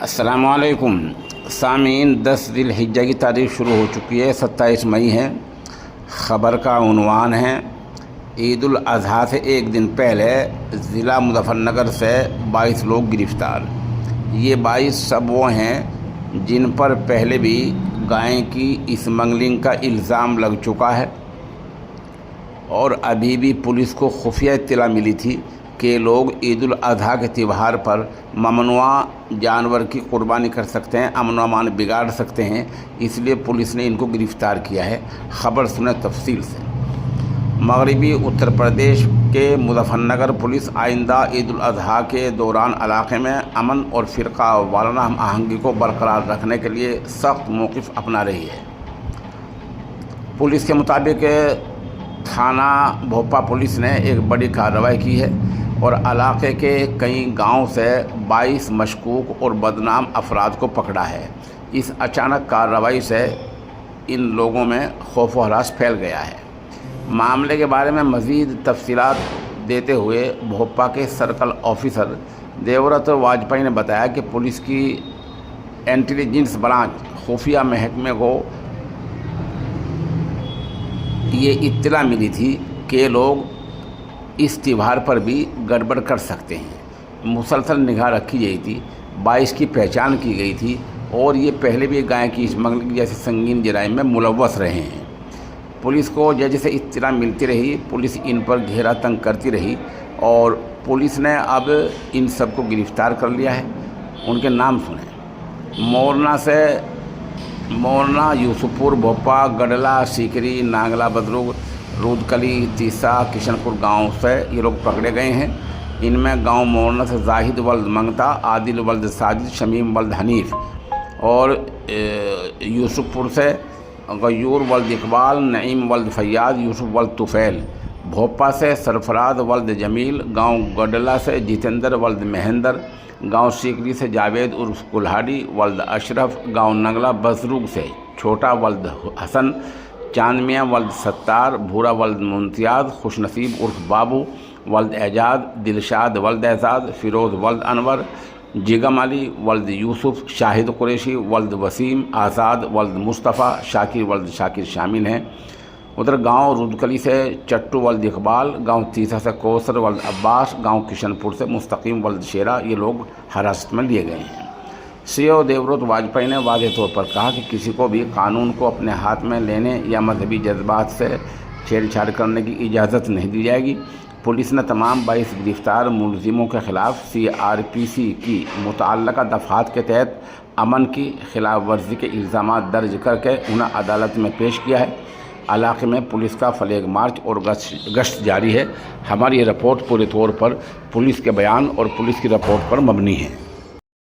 अस्सलाम वालेकुम सामीन। 10 ज़िलहिज्जा की तारीख़ शुरू हो चुकी है, 27 मई है। ख़बर का उन्वान है ईद उल अज़हा से एक दिन पहले ज़िला मुज़फ़्फ़रनगर से 22 लोग गिरफ़्तार। ये 22 सब वो हैं जिन पर पहले भी गाय की स्मगलिंग का इल्ज़ाम लग चुका है और अभी भी पुलिस को खुफिया इत्तला मिली थी कि लोग ईद उल अज़हा के त्यौहार पर ममनुआ जानवर की कुर्बानी कर सकते हैं, अमन व अमान बिगाड़ सकते हैं, इसलिए पुलिस ने इनको गिरफ़्तार किया है। ख़बर सुने तफसील से। मगरबी उत्तर प्रदेश के मुज़फ़्फ़रनगर पुलिस आइंदा ईद उल अज़हा के दौरान इलाक़े में अमन और फ़िरका वाराना हम आहंगी को बरकरार रखने के लिए सख्त मौक़िफ़ अपना रही है। पुलिस के मुताबिक थाना भोपा पुलिस ने एक बड़ी कार्रवाई की है और इलाके के कई गांव से 22 मशकूक और बदनाम अफराद को पकड़ा है। इस अचानक कार्रवाई से इन लोगों में खौफ व हरास फैल गया है। मामले के बारे में मज़ीद तफसीलात देते हुए भोपा के सर्कल ऑफिसर देवव्रत वाजपेयी ने बताया कि पुलिस की इंटेलिजेंस ब्रांच खुफिया महकमे को ये इत्तला मिली थी कि लोग इस त्यौहार पर भी गड़बड़ कर सकते हैं। मुसलसल निगाह रखी गई थी, 22 की पहचान की गई थी और ये पहले भी गाय की स्मगलिंग जैसे संगीन जराइम में मुलव्वस रहे हैं। पुलिस को जैसे इत्तला मिलती रही, पुलिस इन पर घेरा तंग करती रही और पुलिस ने अब इन सबको गिरफ़्तार कर लिया है। उनके नाम सुने। मोरना, यूसुफपुर, भोपा, गडला, सीकरी, नांगला बदरुग, रूदकली, तीसा, किशनपुर गांव से ये लोग पकड़े गए हैं। इनमें गांव मोरना से जाहिद वल्द मंगता, आदिल वल्द साजिद, शमीम वल्द हनीफ और यूसुफपुर से गयूर वल्द इकबाल, नईम वल्द फैयाद, यूसुफ वल्द तुफ़ैल। भोपा से सरफराज वल्द जमील, गांव गडला से जितेंद्र वल्द महेंद्र, गांव सीकरी से जावेद उर्फ कुल्हाड़ी वल्द अशरफ, गांव नंगला बसरूग से छोटा वल्द हसन, चांदमिया वल्द सत्तार, भूरा वल्द मुमतियाज़, खुशनसीब उर्फ बाबू वल्द एजाद, दिलशाद वल्द एजाद, फ़िरोज़ वल्द अनवर, जिगम अली वल्द यूसुफ, शाहिद कुरैशी वल्द वसीम, आज़ाद वल्द मुस्तफ़ा, शाकिर वल्द शाकिर शामिल हैं। उधर गांव रुदकली से चट्टू वल्द इकबाल, गांव तीसा से कौसर वल्द अब्बास, गांव किशनपुर से मुस्तकीम वल्द शेरा ये लोग हिरासत में लिए गए हैं। सीओ देवव्रत वाजपेयी ने वाज़ेह तौर पर कहा कि किसी को भी कानून को अपने हाथ में लेने या मजहबी जज्बात से छेड़छाड़ करने की इजाज़त नहीं दी जाएगी। पुलिस ने तमाम 22 गिरफ्तार मुलजिमों के ख़िलाफ़ CRPC की मुतअल्लिक़ा दफ़ात के तहत अमन की खिलाफ वर्जी के इल्ज़ामात दर्ज करके उन्हें अदालत में पेश किया है। इलाक़े में पुलिस का फ्लैग मार्च और गश्त जारी है। हमारी ये रिपोर्ट पूरे तौर पर पुलिस के बयान और पुलिस की रिपोर्ट पर मबनी है।